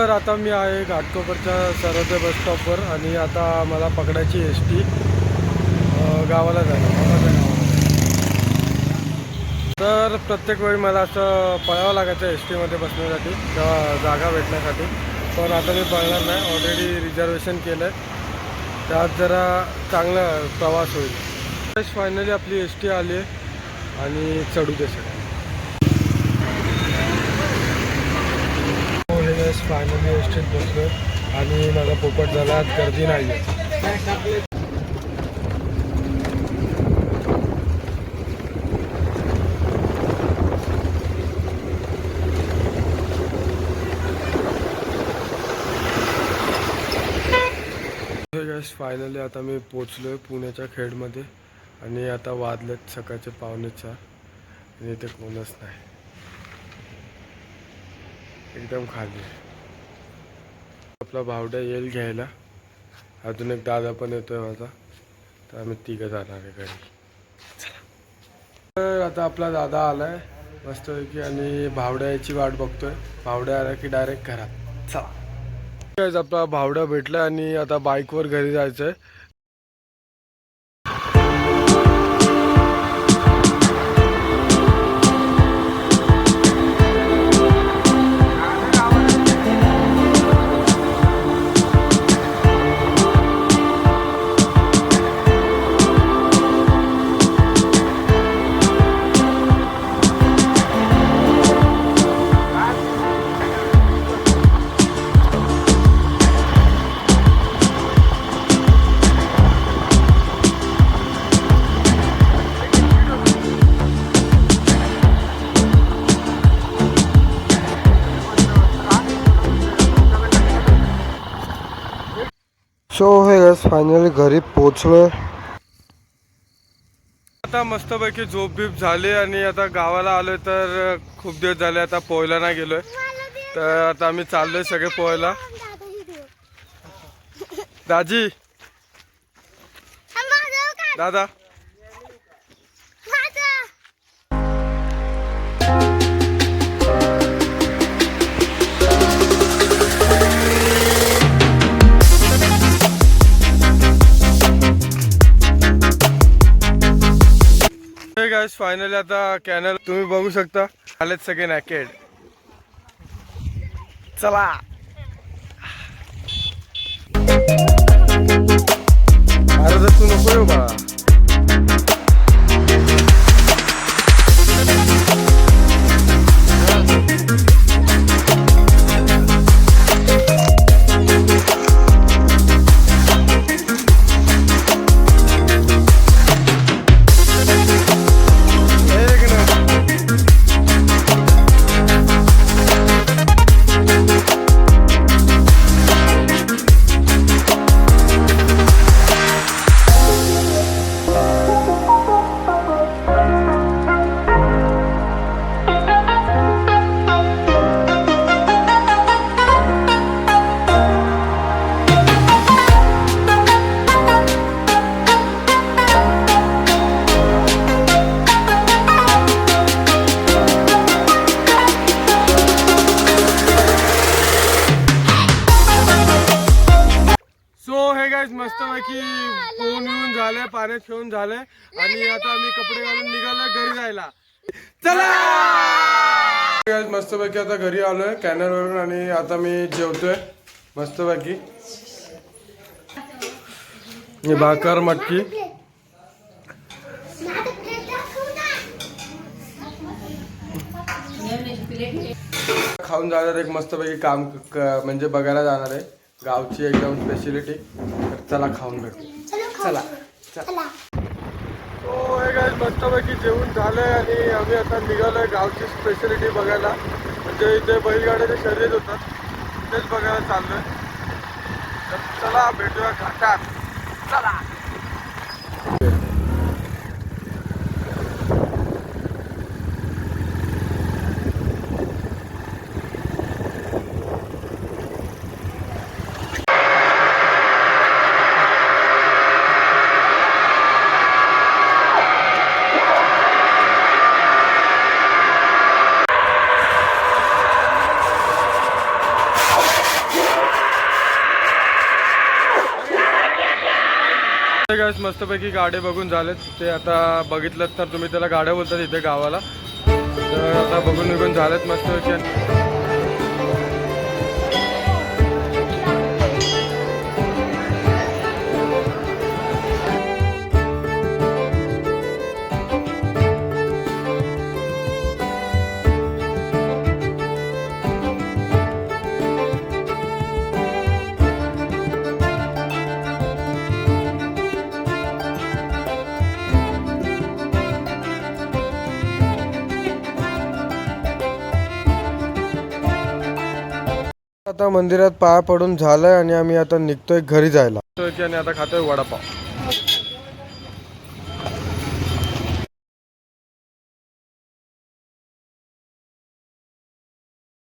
तर आता मी आहे घाटकोपरच्या सरहद्द बस स्टॉपवर आणि आता मला पकडायची एस.टी. गावाला जायला. तर प्रत्येक वेळी मला असं पळावं लागायचं एस.टीमध्ये बसण्यासाठी किंवा जागा भेटण्यासाठी. पण आता मी पळणार नाही, ऑलरेडी रिझर्वेशन केलं आहे. त्यात जरा चांगला प्रवास होईल. फायनली आपली एस.टी. आली आहे आणि चढू दे सगळं. फायनली एस.टीत बसलो आणि माझा पोपट झाला. आज गर्दी नाही आहे. फायनली आता मी पोचलो आहे पुण्याच्या खेडमध्ये आणि आता वाजलेत सकाळचे 4:45 आणि इथे कोणच नाही, एकदम खाली. आपला भावड्या येईल घ्यायला. अजून एक दादा पण येतोय माझा, तर आम्ही तिघं जाणार आहे घरी. तर आता आपला दादा आलाय मस्तपैकी आणि भावड्या याची वाट बघतोय. भावड्या आला की डायरेक्ट घरात. चला, आपला भावड्या भेटला आणि आता बाईकवर घरी जायचंय. सो हे फायनली घरी पोचलोय. आता मस्तपैकी झोप बीप झाली आणि आता गावाला आलोय. तर खूप दिवस झाले आता पोहायला नाही गेलोय, तर आता आम्ही चाललोय सगळे पोहायला. दाजी, दादा, गाइस फायनली आता कॅनल तुम्ही बघू शकता. आलेत सगळे नॅकेड. चला, अरे तू नको येऊ बा. मस्तपैकी पोहून येऊन झाले, पाण्यात खेळून झाले आणि आता आम्ही कपडे घालून निघालोय घरी जायला. चला, मस्तपैकी आता घरी आलोय कॅनल वरून आणि आता मी जेवतोय मस्तपैकी. भाकर मटकी खाऊन जाणार. एक मस्तपैकी काम म्हणजे बघायला जाणार आहे गावची एकदम स्पेशलिटी. चला खाऊन भेटू. चला चला. हो हे काय मस्तपैकी जेवून झालंय आणि आम्ही आता निघालोय गावची स्पेशलिटी बघायला. म्हणजे इथे बैलगाड्याचे शर्यत होतात, तेच बघायला चाललोय. चला भेटूया घाटात. चला. गाइस मस्तपैकी गाडे बघून झालेत. ते आता बघितलं तर तुम्ही त्याला गाड्या बोलतात इथे गावाला. तर आता बघून निघून झालेत मस्तपैकी. आता मंदिरात पाया पडून झालंय आणि आम्ही आता निघतोय घरी जायला. आणि आता खातोय वडापाव.